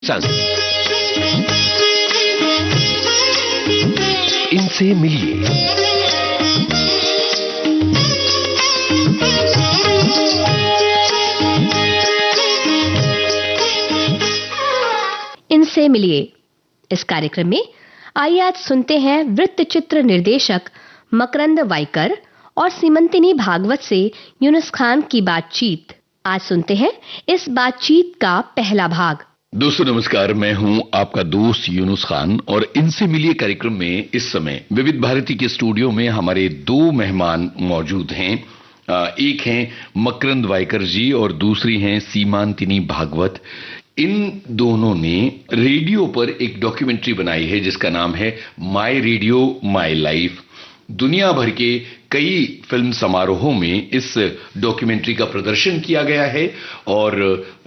संग इनसे मिलिए। इनसे मिलिए इस कार्यक्रम में आइए आज सुनते हैं वृत्तचित्र निर्देशक मकरंद वाइकर और सीमंतिनी भागवत से यूनुस खान की बातचीत। आज सुनते हैं इस बातचीत का पहला भाग। दोस्तों नमस्कार, मैं हूं आपका दोस्त यूनुस खान और इनसे मिलिए कार्यक्रम में इस समय विविध भारती के स्टूडियो में हमारे दो मेहमान मौजूद हैं। एक हैं मकरंद वाइकर जी और दूसरी हैं सीमांतिनी भागवत। इन दोनों ने रेडियो पर एक डॉक्यूमेंट्री बनाई है जिसका नाम है माय रेडियो माय लाइफ। दुनिया भर के कई फिल्म समारोहों में इस डॉक्यूमेंट्री का प्रदर्शन किया गया है और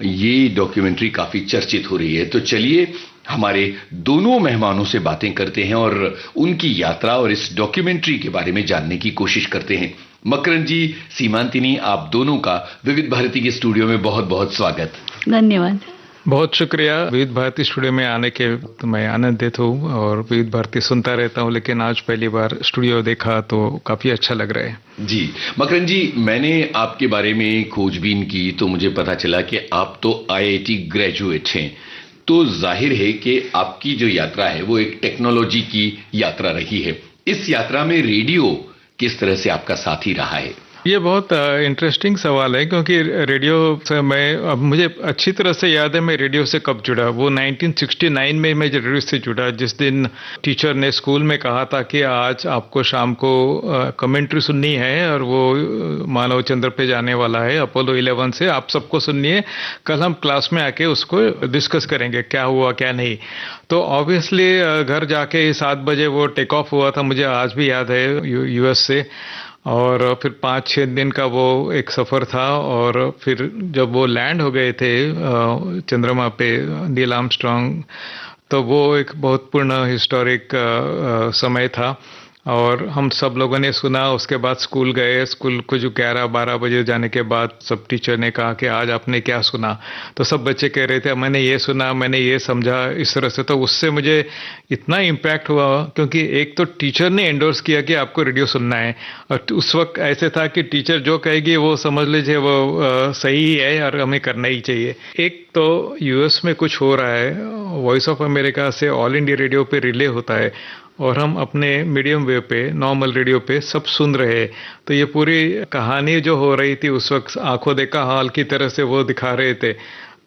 ये डॉक्यूमेंट्री काफी चर्चित हो रही है। तो चलिए हमारे दोनों मेहमानों से बातें करते हैं और उनकी यात्रा और इस डॉक्यूमेंट्री के बारे में जानने की कोशिश करते हैं। मकरंद जी, सीमांतिनी, आप दोनों का विविध भारती के स्टूडियो में बहुत बहुत स्वागत। धन्यवाद। बहुत शुक्रिया। विविध भारती स्टूडियो में आने के तो मैं आनंदित हूँ और विविध भारती सुनता रहता हूँ, लेकिन आज पहली बार स्टूडियो देखा तो काफी अच्छा लग रहा है। जी मकरंद जी, मैंने आपके बारे में खोजबीन की तो मुझे पता चला कि आप तो आईआईटी ग्रेजुएट हैं। तो जाहिर है कि आपकी जो यात्रा है वो एक टेक्नोलॉजी की यात्रा रही है। इस यात्रा में रेडियो किस तरह से आपका साथी रहा है? ये बहुत इंटरेस्टिंग सवाल है क्योंकि रेडियो से अब मुझे अच्छी तरह से याद है मैं रेडियो से कब जुड़ा। वो 1969 में मैं रेडियो से जुड़ा, जिस दिन टीचर ने स्कूल में कहा था कि आज आपको शाम को कमेंट्री सुननी है और वो मानव चंद्र पे जाने वाला है अपोलो 11 से, आप सबको सुनिए, कल हम क्लास में आके उसको डिस्कस करेंगे क्या हुआ क्या नहीं। तो ऑब्वियसली घर जाके 7 बजे वो टेक ऑफ हुआ था, मुझे आज भी याद है, यूएस से। और फिर 5-6 दिन का वो एक सफ़र था और फिर जब वो लैंड हो गए थे चंद्रमा पे, नील आर्मस्ट्रॉन्ग, तो वो एक बहुत पूर्ण हिस्टोरिक समय था और हम सब लोगों ने सुना। उसके बाद स्कूल गए, स्कूल कुछ 11-12 बजे जाने के बाद सब टीचर ने कहा कि आज आपने क्या सुना। तो सब बच्चे कह रहे थे मैंने ये सुना, मैंने ये समझा, इस तरह से। तो उससे मुझे इतना इम्पैक्ट हुआ क्योंकि एक तो टीचर ने एंडोर्स किया कि आपको रेडियो सुनना है और उस वक्त ऐसे था कि टीचर जो कहेगी वो समझ लीजिए वो सही है और हमें करना ही चाहिए। एक तो यूएस में कुछ हो रहा है, वॉइस ऑफ अमेरिका से ऑल इंडिया रेडियो पे रिले होता है और हम अपने मीडियम वेव पे, नॉर्मल रेडियो पे सब सुन रहे। तो ये पूरी कहानी जो हो रही थी उस वक्त आंखों देखा हाल की तरह से वो दिखा रहे थे।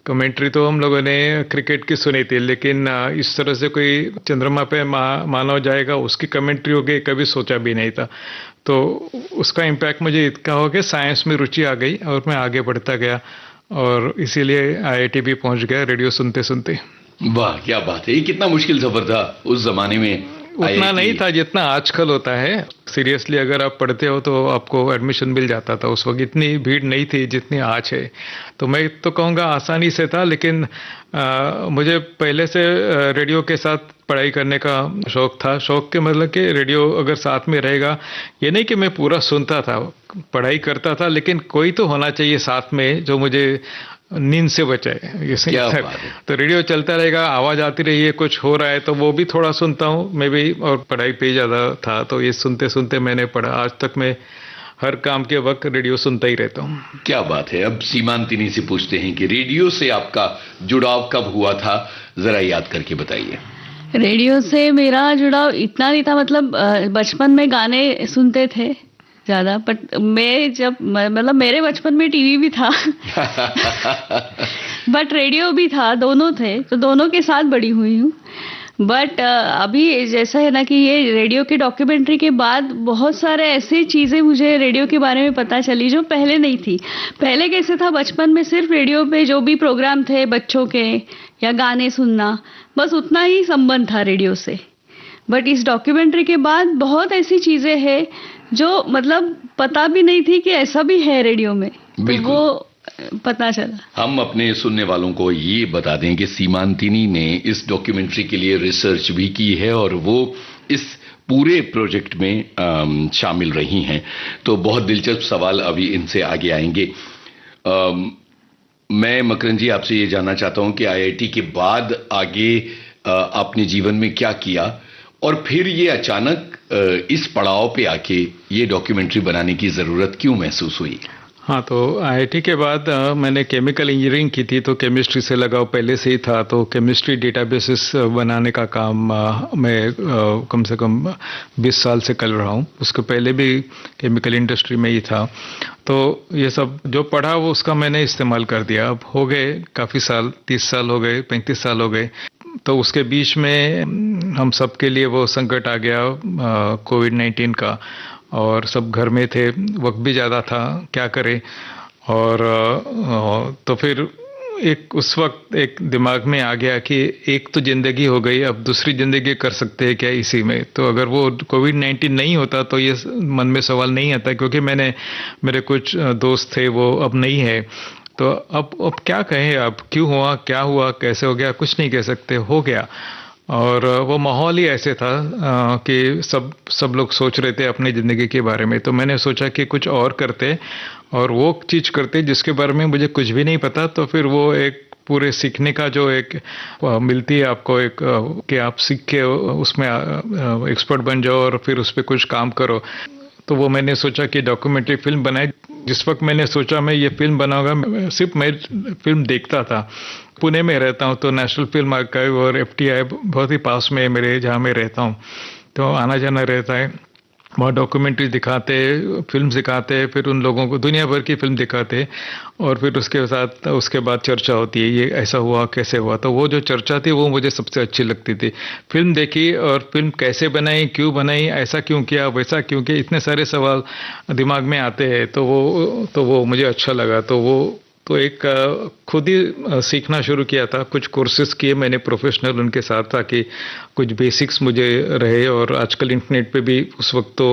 कमेंट्री तो हम लोगों ने क्रिकेट की सुनी थी, लेकिन इस तरह से कोई चंद्रमा पे मानव जाएगा उसकी कमेंट्री हो गई, कभी सोचा भी नहीं था। तो उसका इम्पैक्ट मुझे इतना हो गया, साइंस में रुचि आ गई और मैं आगे बढ़ता गया और इसीलिए आईआईटी भी पहुंच गया रेडियो सुनते सुनते। वाह क्या बात है। ये कितना मुश्किल सफर था उस जमाने में? उतना नहीं था जितना आजकल होता है। सीरियसली अगर आप पढ़ते हो तो आपको एडमिशन मिल जाता था। उस वक्त इतनी भीड़ नहीं थी जितनी आज है। तो मैं तो कहूँगा आसानी से था, लेकिन मुझे पहले से रेडियो के साथ पढ़ाई करने का शौक था। शौक के मतलब कि रेडियो अगर साथ में रहेगा, ये नहीं कि मैं पूरा सुनता था, पढ़ाई करता था, लेकिन कोई तो होना चाहिए साथ में जो मुझे नींद से बचाए। तो रेडियो चलता रहेगा, आवाज आती रही है, कुछ हो रहा है तो वो भी थोड़ा सुनता हूँ मैं भी, और पढ़ाई पे ज्यादा था तो ये सुनते सुनते मैंने पढ़ा। आज तक मैं हर काम के वक्त रेडियो सुनता ही रहता हूँ। क्या बात है। अब सीमांतिनी से पूछते हैं कि रेडियो से आपका जुड़ाव कब हुआ था, जरा याद करके बताइए। रेडियो से मेरा जुड़ाव इतना नहीं था, मतलब बचपन में गाने सुनते थे ज्यादा, बट मैं जब मतलब मेरे बचपन में टीवी भी था बट रेडियो भी था, दोनों थे, तो दोनों के साथ बड़ी हुई हूँ। बट अभी जैसा है ना कि ये रेडियो के डॉक्यूमेंट्री के बाद बहुत सारे ऐसी चीज़ें मुझे रेडियो के बारे में पता चली जो पहले नहीं थी। पहले कैसे था, बचपन में सिर्फ रेडियो पे जो भी प्रोग्राम थे बच्चों के या गाने सुनना, बस उतना ही संबंध था रेडियो से। बट इस डॉक्यूमेंट्री के बाद बहुत ऐसी चीज़ें हैं जो मतलब पता भी नहीं थी कि ऐसा भी है रेडियो में, तो वो पता चला। हम अपने सुनने वालों को ये बता दें कि सीमांतिनी ने इस डॉक्यूमेंट्री के लिए रिसर्च भी की है और वो इस पूरे प्रोजेक्ट में शामिल रही हैं। तो बहुत दिलचस्प सवाल अभी इनसे आगे आएंगे। मैं मकरंद जी आपसे ये जानना चाहता हूं कि आईआईटी के बाद आगे आपने जीवन में क्या किया और फिर ये अचानक इस पड़ाव पे आके ये डॉक्यूमेंट्री बनाने की जरूरत क्यों महसूस हुई? हाँ, तो आईआईटी के बाद मैंने केमिकल इंजीनियरिंग की थी, तो केमिस्ट्री से लगाव पहले से ही था। तो केमिस्ट्री डेटाबेसेस बनाने का काम मैं कम से कम 20 साल से कर रहा हूँ। उसके पहले भी केमिकल इंडस्ट्री में ही था। तो ये सब जो पढ़ा वो उसका मैंने इस्तेमाल कर दिया। अब हो गए काफ़ी साल, 30 साल हो गए, 35 साल हो गए। तो उसके बीच में हम सब के लिए वो संकट आ गया कोविड-19 का, और सब घर में थे, वक्त भी ज़्यादा था, क्या करें। और तो फिर उस वक्त एक दिमाग में आ गया कि एक तो ज़िंदगी हो गई, अब दूसरी ज़िंदगी कर सकते हैं क्या इसी में। तो अगर वो कोविड-19 नहीं होता तो ये मन में सवाल नहीं आता, क्योंकि मेरे कुछ दोस्त थे वो अब नहीं है। तो अब क्या कहें, अब क्यों हुआ, क्या हुआ, कैसे हो गया, कुछ नहीं कह सकते, हो गया। और वो माहौल ही ऐसे था कि सब लोग सोच रहे थे अपनी ज़िंदगी के बारे में। तो मैंने सोचा कि कुछ और करते और वो चीज़ करते जिसके बारे में मुझे कुछ भी नहीं पता। तो फिर वो एक पूरे सीखने का जो एक मिलती है आपको एक कि आप सीख के उसमें एक्सपर्ट बन जाओ और फिर उस पर कुछ काम करो। तो वो मैंने सोचा कि डॉक्यूमेंट्री फिल्म बनाए। जिस वक्त मैंने सोचा मैं ये फिल्म बनाऊंगा, सिर्फ मैं फिल्म देखता था। पुणे में रहता हूँ, तो नेशनल फिल्म आर्काइव और एफटीआई बहुत ही पास में है मेरे, जहाँ मैं रहता हूँ। तो आना जाना रहता है। वहाँ डॉक्यूमेंट्री दिखाते, फिल्म दिखाते, फिर उन लोगों को दुनिया भर की फिल्म दिखाते और फिर उसके बाद चर्चा होती है, ये ऐसा हुआ, कैसे हुआ। तो वो जो चर्चा थी वो मुझे सबसे अच्छी लगती थी। फिल्म देखी और फिल्म कैसे बनाई, क्यों बनाई, ऐसा क्यों किया, वैसा क्यों किया, इतने सारे सवाल दिमाग में आते हैं। तो वो मुझे अच्छा लगा। तो एक खुद ही सीखना शुरू किया था। कुछ कोर्सेज किए मैंने प्रोफेशनल उनके साथ, ताकि कुछ बेसिक्स मुझे रहे। और आजकल इंटरनेट पे भी, उस वक्त तो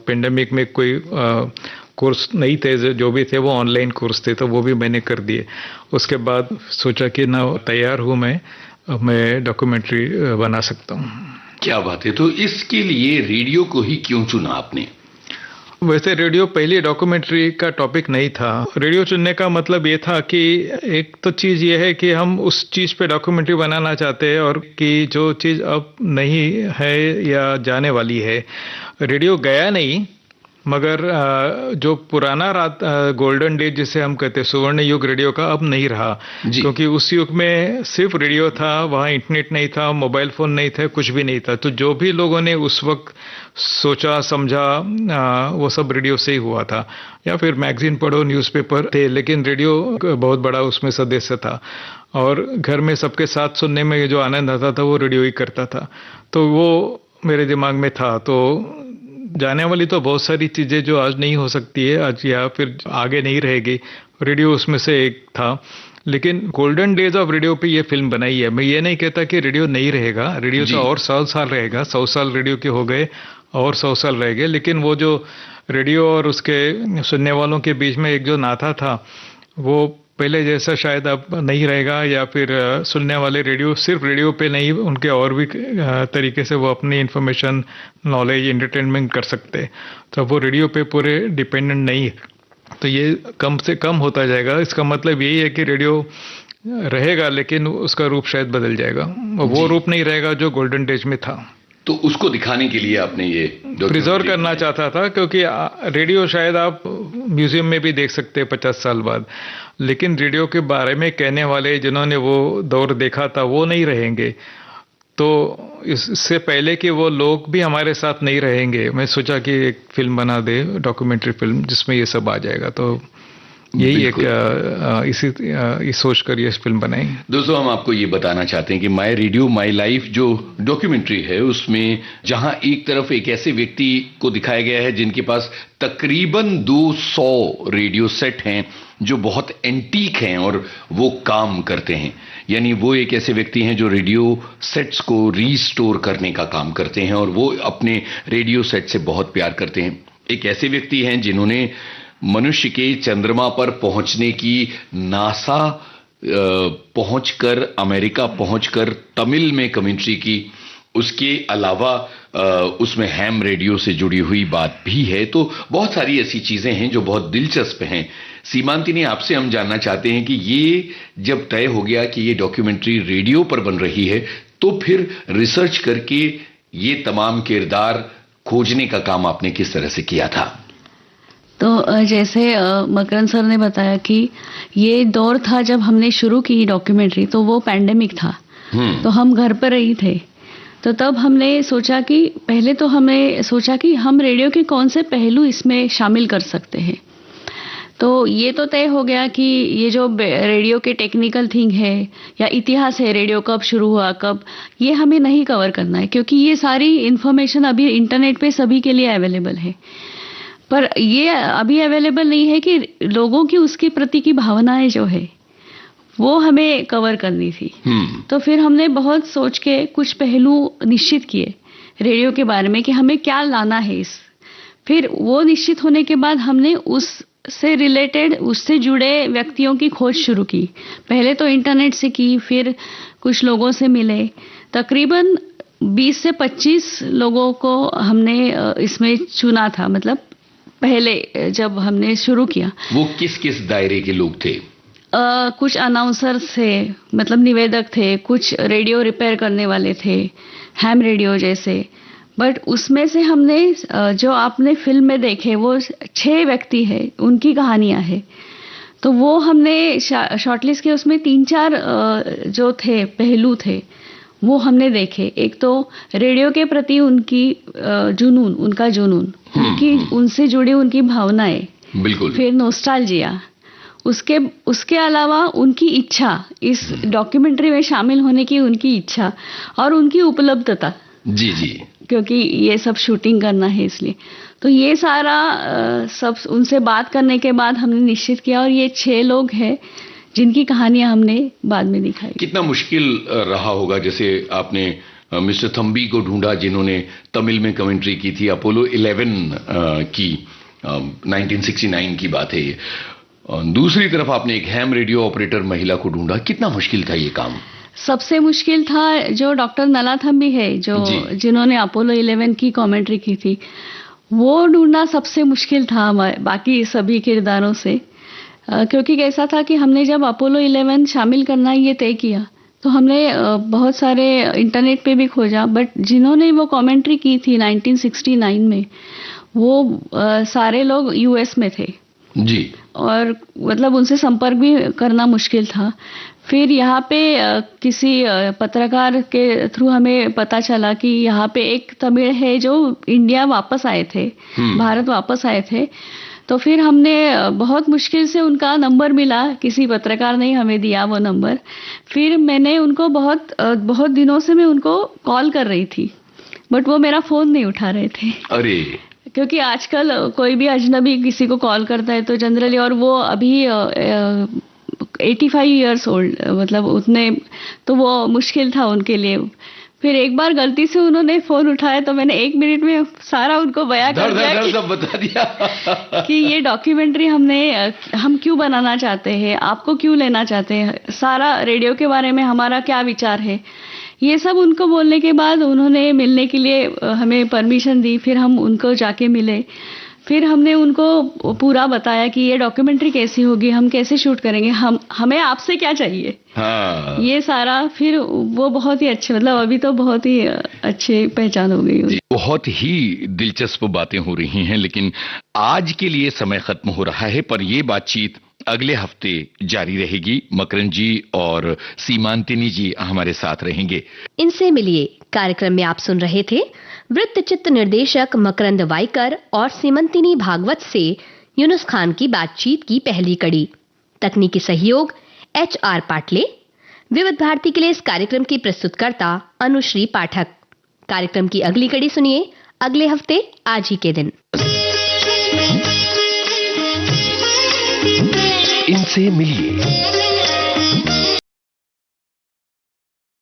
पेंडेमिक में कोई कोर्स नहीं थे, जो भी थे वो ऑनलाइन कोर्स थे, तो वो भी मैंने कर दिए। उसके बाद सोचा कि ना, तैयार हूँ मैं डॉक्यूमेंट्री बना सकता हूँ। क्या बात है। तो इसके लिए रेडियो को ही क्यों चुना आपने? वैसे रेडियो पहले डॉक्यूमेंट्री का टॉपिक नहीं था। रेडियो चुनने का मतलब ये था कि एक तो चीज़ ये है कि हम उस चीज़ पे डॉक्यूमेंट्री बनाना चाहते हैं, और कि जो चीज़ अब नहीं है या जाने वाली है। रेडियो गया नहीं, मगर जो पुराना गोल्डन डेज जिसे हम कहते हैं, सुवर्ण युग रेडियो का, अब नहीं रहा। क्योंकि उस युग में सिर्फ रेडियो था, वहाँ इंटरनेट नहीं था, मोबाइल फ़ोन नहीं था, कुछ भी नहीं था। तो जो भी लोगों ने उस वक्त सोचा समझा वो सब रेडियो से ही हुआ था। या फिर मैगजीन पढ़ो, न्यूज़पेपर थे, लेकिन रेडियो बहुत बड़ा उसमें सदस्य था। और घर में सबके साथ सुनने में जो आनंद आता था वो रेडियो ही करता था। तो वो मेरे दिमाग में था। तो जाने वाली तो बहुत सारी चीज़ें जो आज नहीं हो सकती है, आज या फिर आगे नहीं रहेगी, रेडियो उसमें से एक था। लेकिन गोल्डन डेज ऑफ रेडियो पे ये फिल्म बनाई है। मैं ये नहीं कहता कि रेडियो नहीं रहेगा, रेडियो तो और 100 साल रहेगा। 100 साल रेडियो के हो गए और 100 साल रह गए। लेकिन वो जो रेडियो और उसके सुनने वालों के बीच में एक जो नाता था, वो पहले जैसा शायद अब नहीं रहेगा। या फिर सुनने वाले सिर्फ रेडियो पे नहीं, उनके और भी तरीके से वो अपनी इंफॉर्मेशन, नॉलेज, एंटरटेनमेंट कर सकते। तो वो रेडियो पे पूरे डिपेंडेंट नहीं है। तो ये कम से कम होता जाएगा। इसका मतलब यही है कि रेडियो रहेगा, लेकिन उसका रूप शायद बदल जाएगा। वो रूप नहीं रहेगा जो गोल्डन डेज में था। तो उसको दिखाने के लिए आपने ये प्रिजर्व करना चाहता था, क्योंकि रेडियो शायद आप म्यूजियम में भी देख सकते हैं 50 साल बाद, लेकिन रेडियो के बारे में कहने वाले जिन्होंने वो दौर देखा था वो नहीं रहेंगे। तो इससे पहले कि वो लोग भी हमारे साथ नहीं रहेंगे, मैं सोचा कि एक फिल्म बना दे, डॉक्यूमेंट्री फिल्म, जिसमें ये सब आ जाएगा। तो यही एक इस सोचकर ये फिल्म बनाई। दोस्तों, हम आपको ये बताना चाहते हैं कि माय रेडियो माय लाइफ जो डॉक्यूमेंट्री है, उसमें जहां एक तरफ एक ऐसे व्यक्ति को दिखाया गया है जिनके पास तकरीबन 200 रेडियो सेट हैं जो बहुत एंटीक हैं और वो काम करते हैं। यानी वो एक ऐसे व्यक्ति हैं जो रेडियो सेट्स को रीस्टोर करने का काम करते हैं और वो अपने रेडियो सेट से बहुत प्यार करते हैं। एक ऐसे व्यक्ति हैं जिन्होंने मनुष्य के चंद्रमा पर पहुंचने की, नासा पहुंचकर, अमेरिका पहुंचकर तमिल में कमेंट्री की, उसके अलावा उसमें हैम रेडियो से जुड़ी हुई बात भी है। तो बहुत सारी ऐसी चीजें हैं जो बहुत दिलचस्प हैं। सीमांतिनी, आपसे हम जानना चाहते हैं कि ये जब तय हो गया कि ये डॉक्यूमेंट्री रेडियो पर बन रही है, तो फिर रिसर्च करके ये तमाम किरदार खोजने का काम आपने किस तरह से किया था? तो जैसे मकरंद सर ने बताया कि ये दौर था जब हमने शुरू की डॉक्यूमेंट्री, तो वो पैंडेमिक था। तो हम घर पर ही थे। तो तब हमने सोचा कि पहले तो हमने सोचा कि हम रेडियो के कौन से पहलू इसमें शामिल कर सकते हैं। तो ये तो तय हो गया कि ये जो रेडियो के टेक्निकल थिंग है या इतिहास है, रेडियो कब शुरू हुआ, कब, ये हमें नहीं कवर करना है, क्योंकि ये सारी इन्फॉर्मेशन अभी इंटरनेट पे सभी के लिए अवेलेबल है। पर ये अभी अवेलेबल नहीं है कि लोगों की उसके प्रति की भावनाएं जो है वो हमें कवर करनी थी। तो फिर हमने बहुत सोच के कुछ पहलू निश्चित किए रेडियो के बारे में कि हमें क्या लाना है फिर वो निश्चित होने के बाद हमने उससे रिलेटेड, उससे जुड़े व्यक्तियों की खोज शुरू की। पहले तो इंटरनेट से की, फिर कुछ लोगों से मिले। तकरीबन 20 से 25 लोगों को हमने इसमें चुना था। मतलब पहले जब हमने शुरू किया। वो किस किस दायरे के लोग थे? कुछ अनाउंसर्स थे, मतलब निवेदक थे, कुछ रेडियो रिपेयर करने वाले थे, हैम रेडियो जैसे। बट उसमें से हमने जो आपने फिल्म में देखे वो 6 व्यक्ति हैं, उनकी कहानियां हैं। तो वो हमने शॉर्टलिस्ट के उसमें 3-4 जो थे पहलू थे वो हमने देखे। एक तो रेडियो के प्रति उनकी जुनून, उनका जुनून, उनकी उनसे जुड़ी उनकी भावनाएं, बिल्कुल। फिर नॉस्टैल्जिया, उसके अलावा उनकी इच्छा, इस डॉक्यूमेंट्री में शामिल होने की उनकी इच्छा और उनकी उपलब्धता। जी जी, क्योंकि ये सब शूटिंग करना है इसलिए। तो ये सारा सब उनसे बात करने के बाद हमने निश्चित किया और ये 6 लोग हैं जिनकी कहानियां हमने बाद में दिखाई। कितना मुश्किल रहा होगा, जैसे आपने मिस्टर थम्बी को ढूंढा जिन्होंने तमिल में कमेंट्री की थी, अपोलो 11 की 1969 की बात है ये। दूसरी तरफ आपने एक हैम रेडियो ऑपरेटर महिला को ढूंढा। कितना मुश्किल था ये काम? सबसे मुश्किल था जो डॉक्टर नलाथम्बी है, जो जिन्होंने अपोलो 11 की कमेंट्री की थी, वो ढूंढना सबसे मुश्किल था बाकी सभी किरदारों से। क्योंकि कैसा था कि हमने जब अपोलो 11 शामिल करना ये तय किया तो हमने बहुत सारे इंटरनेट पे भी खोजा, बट जिन्होंने वो कमेंट्री की थी 1969 में वो सारे लोग यूएस में थे जी, और मतलब उनसे संपर्क भी करना मुश्किल था। फिर यहाँ पे किसी पत्रकार के थ्रू हमें पता चला कि यहाँ पे एक तमिल है जो इंडिया वापस आए थे, भारत वापस आए थे। तो फिर हमने बहुत मुश्किल से उनका नंबर मिला, किसी पत्रकार ने हमें दिया वो नंबर। फिर मैंने उनको बहुत दिनों से मैं उनको कॉल कर रही थी, बट वो मेरा फोन नहीं उठा रहे थे। अरे, क्योंकि आजकल कोई भी अजनबी किसी को कॉल करता है तो जनरली, और वो अभी 85 इयर्स ओल्ड, मतलब उतने, तो वो मुश्किल था उनके लिए। फिर एक बार गलती से उन्होंने फोन उठाया तो मैंने 1 मिनट में सारा उनको बयां कर दिया सब बता दिया कि ये डॉक्यूमेंट्री हम क्यों बनाना चाहते हैं, आपको क्यों लेना चाहते हैं, सारा रेडियो के बारे में हमारा क्या विचार है। ये सब उनको बोलने के बाद उन्होंने मिलने के लिए हमें परमिशन दी। फिर हम उनको जाके मिले, फिर हमने उनको पूरा बताया कि ये डॉक्यूमेंट्री कैसी होगी, हम कैसे शूट करेंगे, हमें आपसे क्या चाहिए। हाँ। ये सारा फिर वो बहुत ही अच्छे, मतलब अभी तो बहुत ही अच्छी पहचान हो गई। बहुत ही दिलचस्प बातें हो रही हैं, लेकिन आज के लिए समय खत्म हो रहा है, पर ये बातचीत अगले हफ्ते जारी रहेगी। मकरंद जी और सीमांतिनी जी हमारे साथ रहेंगे। इनसे मिलिए कार्यक्रम में आप सुन रहे थे वृत्तचित्र निर्देशक मकरंद वाइकर और सीमंतिनी भागवत से यूनुस खान की बातचीत की पहली कड़ी। तकनीकी सहयोग HR पाटले। विविध भारती के लिए इस कार्यक्रम की प्रस्तुतकर्ता अनुश्री पाठक। कार्यक्रम की अगली कड़ी सुनिए अगले हफ्ते आज ही के दिन। इनसे मिलिए